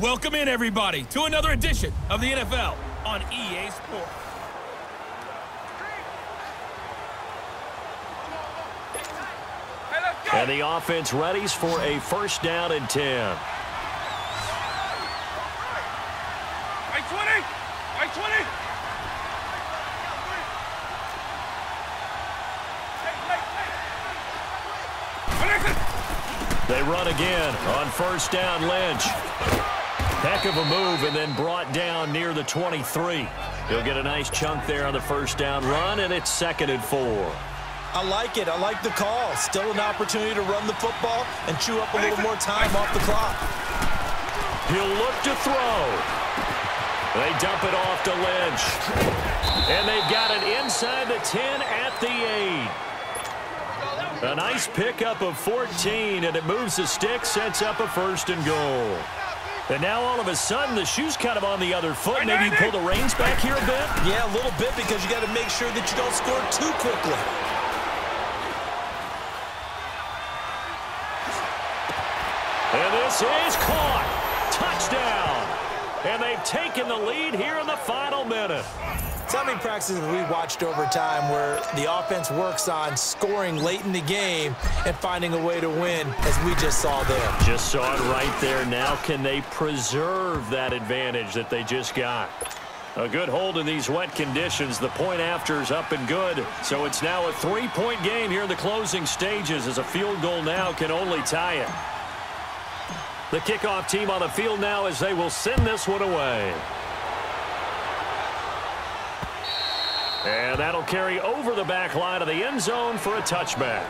Welcome in, everybody, to another edition of the NFL on EA Sports. And the offense readies for a first down and 10. Right 20! Right 20! They run again on first down. Lynch. Heck of a move, and then brought down near the 23. He'll get a nice chunk there on the first down run, and it's 2nd and 4. I like it. I like the call. Still an opportunity to run the football and chew up a little more time off the clock. He'll look to throw. They dump it off to Lynch. And they've got it inside the 10 at the 8. A nice pickup of 14, and it moves the stick, sets up a 1st and goal. And now all of a sudden, the shoe's kind of on the other foot. Maybe you pull the reins back here a bit? Yeah, a little bit, because you got to make sure that you don't score too quickly. And this is caught. Touchdown. And they've taken the lead here in the final minute. So many practices we watched over time where the offense works on scoring late in the game and finding a way to win, as we just saw there. Just saw it right there. Now can they preserve that advantage that they just got? A good hold in these wet conditions. The point after is up and good. So it's now a 3-point game here in the closing stages, as a field goal now can only tie it. The kickoff team on the field now as they will send this one away. And that'll carry over the back line of the end zone for a touchback.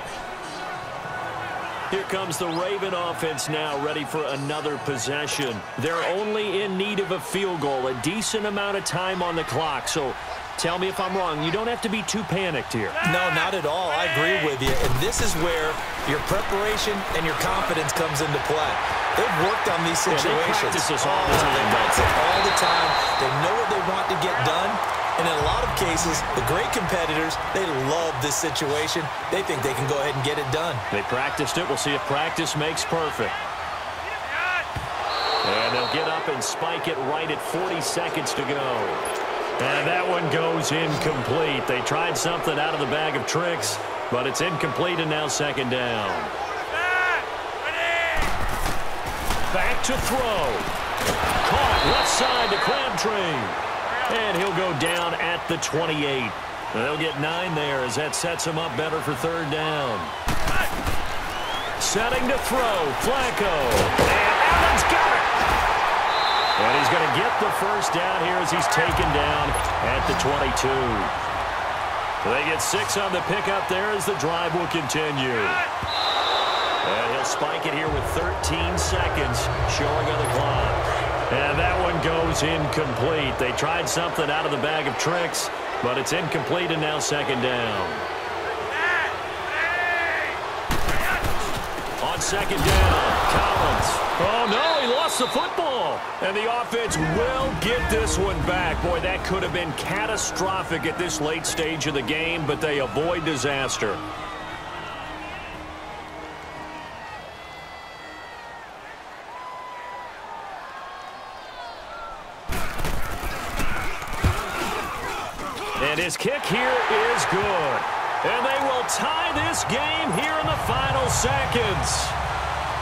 Here comes the Raven offense now, ready for another possession. They're only in need of a field goal, a decent amount of time on the clock. So tell me if I'm wrong. You don't have to be too panicked here. No, not at all. I agree with you. And this is where your preparation and your confidence comes into play. They've worked on these situations. Yeah, they practice this all the time. They practice it all the time. They know what they want to get done. And in a lot of cases, the great competitors, they love this situation. They think they can go ahead and get it done. They practiced it. We'll see if practice makes perfect. And they'll get up and spike it right at 40 seconds to go. And that one goes incomplete. They tried something out of the bag of tricks, but it's incomplete, and now 2nd down. Back to throw. Caught left side to Crabtree. And he'll go down at the 28. They'll get 9 there as that sets him up better for 3rd down. Setting to throw. Flacco. And Allen's got it. And he's going to get the first down here as he's taken down at the 22. They get 6 on the pickup there as the drive will continue. And he'll spike it here with 13 seconds showing on the clock. And that one goes incomplete. They tried something out of the bag of tricks, but it's incomplete, and now 2nd down. On 2nd down, Collins. Oh, no, he lost the football. And the offense will get this one back. Boy, that could have been catastrophic at this late stage of the game, but they avoid disaster. And his kick here is good. And they will tie this game here in the final seconds.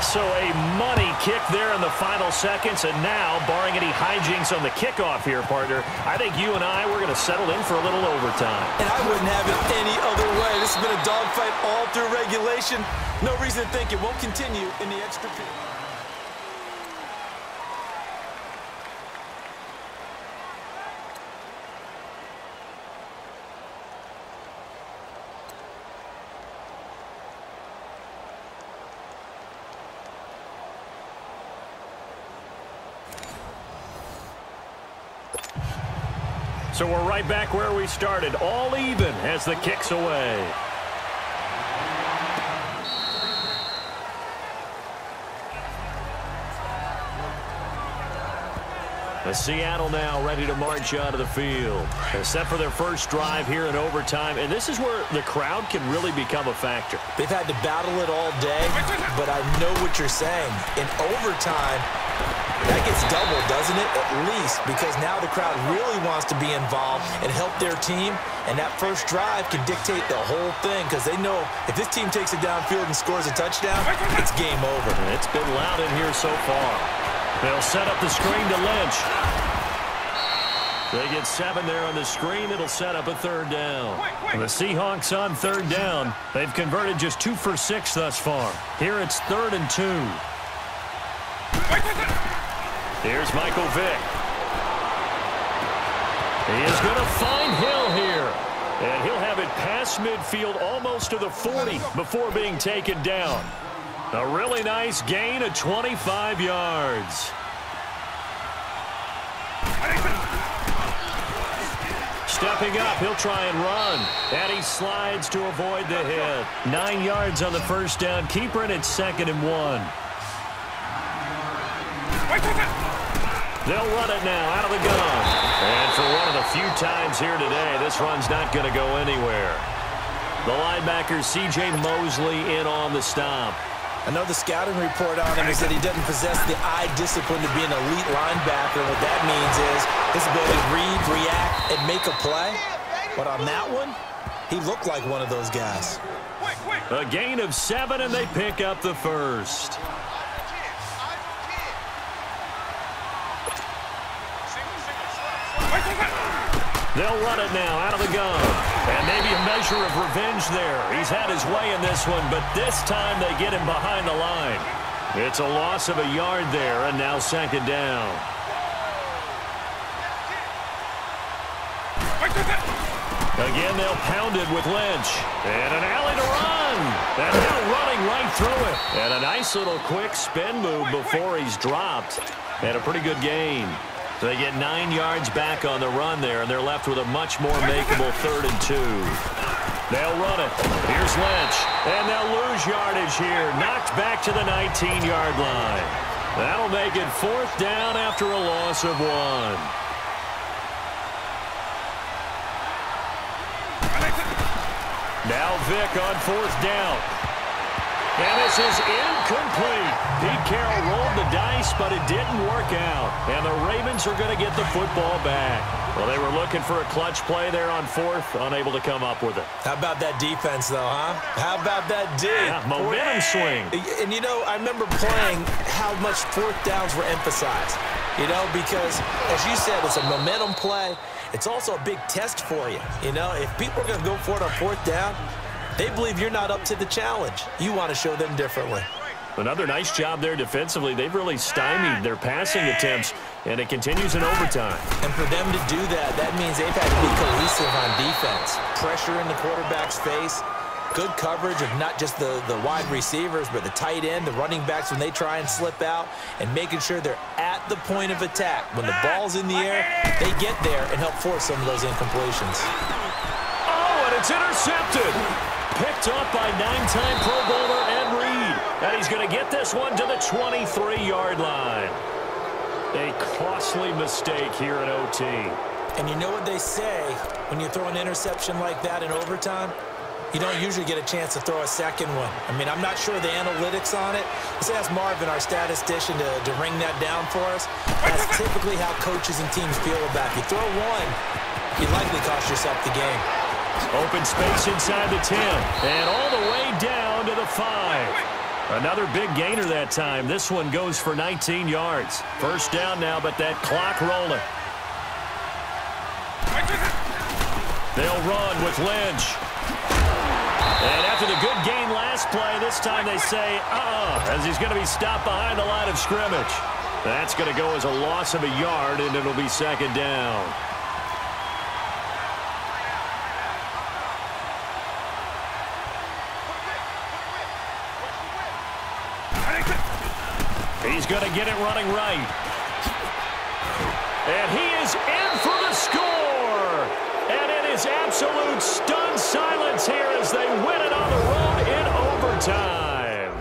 So a money kick there in the final seconds. And now, barring any hijinks on the kickoff here, partner, I think you and I, we're going to settle in for a little overtime. And I wouldn't have it any other way. This has been a dogfight all through regulation. No reason to think it won't continue in the extra period. So we're right back where we started, all even as the kick's away. Seattle now ready to march out of the field. Set for their first drive here in overtime, and this is where the crowd can really become a factor. They've had to battle it all day, but I know what you're saying. In overtime, that gets doubled, doesn't it? At least, because now the crowd really wants to be involved and help their team, and that first drive can dictate the whole thing because they know if this team takes it downfield and scores a touchdown, it's game over. And it's been loud in here so far. They'll set up the screen to Lynch. They get 7 there on the screen. It'll set up a third down. And the Seahawks on third down. They've converted just 2 for 6 thus far. Here it's 3rd and 2. Here's Michael Vick. He is going to find Hill here. And he'll have it past midfield almost to the 40 before being taken down. A really nice gain of 25 yards. Stepping up, he'll try and run. And he slides to avoid the hit. 9 yards on the first down. Keeper, and it's 2nd and 1. They'll run it now out of the gun. And for one of the few times here today, this run's not going to go anywhere. The linebacker, C.J. Mosley, in on the stop. I know the scouting report on him is that he doesn't possess the eye discipline to be an elite linebacker. What that means is his ability to read, react, and make a play. But on that one, he looked like one of those guys. A gain of 7, and they pick up the first. They'll run it now out of the gun. And maybe a measure of revenge there. He's had his way in this one, but this time they get him behind the line. It's a loss of a yard there, and now 2nd down. Again, they'll pound it with Lynch. And an alley to run. And now running right through it. And a nice little quick spin move before he's dropped. And a pretty good gain. So they get 9 yards back on the run there, and they're left with a much more makeable 3rd and 2. They'll run it. Here's Lynch. And they'll lose yardage here. Knocked back to the 19-yard line. That'll make it 4th down after a loss of 1. Now Vick on 4th down. And this is incomplete. Pete Carroll rolled the dice, but it didn't work out. And the Ravens are going to get the football back. Well, they were looking for a clutch play there on 4th, unable to come up with it. How about that defense, though, huh? How about that D? Yeah, momentum swing. And, you know, I remember playing how much 4th downs were emphasized. You know, because, as you said, it's a momentum play. It's also a big test for you. You know, if people are going to go for it on 4th down, they believe you're not up to the challenge. You want to show them differently. Another nice job there defensively. They've really stymied their passing attempts, and it continues in overtime. And for them to do that, that means they've had to be cohesive on defense. Pressure in the quarterback's face, good coverage of not just the wide receivers, but the tight end, the running backs when they try and slip out, and making sure they're at the point of attack. When the ball's in the air, they get there and help force some of those incompletions. Oh, and it's intercepted. Picked up by 9-time Pro Bowler Ed Reed. And he's going to get this one to the 23-yard line. A costly mistake here in OT. And you know what they say when you throw an interception like that in overtime? You don't usually get a chance to throw a second one. I mean, I'm not sure the analytics on it. Let's ask Marvin, our statistician, to ring that down for us. That's typically how coaches and teams feel about it. You throw one, you likely cost yourself the game. Open space inside the 10. And all the way down to the 5. Another big gainer that time. This one goes for 19 yards. First down now, but that clock rolling. They'll run with Lynch. And after the good gain last play, this time they say, as he's going to be stopped behind the line of scrimmage. That's going to go as a loss of a yard, and it'll be 2nd down. He's going to get it running right. And he is in for the score. And it is absolute stunned silence here as they win it on the road in overtime.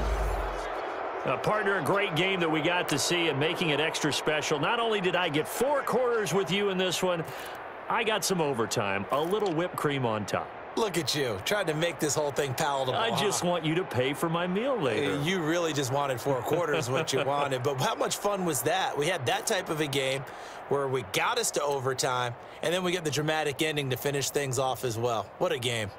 Partner, a great game that we got to see and making it extra special. Not only did I get 4 quarters with you in this one, I got some overtime, a little whipped cream on top. Look at you, trying to make this whole thing palatable. I just want you to pay for my meal later. You really just wanted 4 quarters what you wanted. But how much fun was that? We had that type of a game where we got us to overtime, and then we get the dramatic ending to finish things off as well. What a game.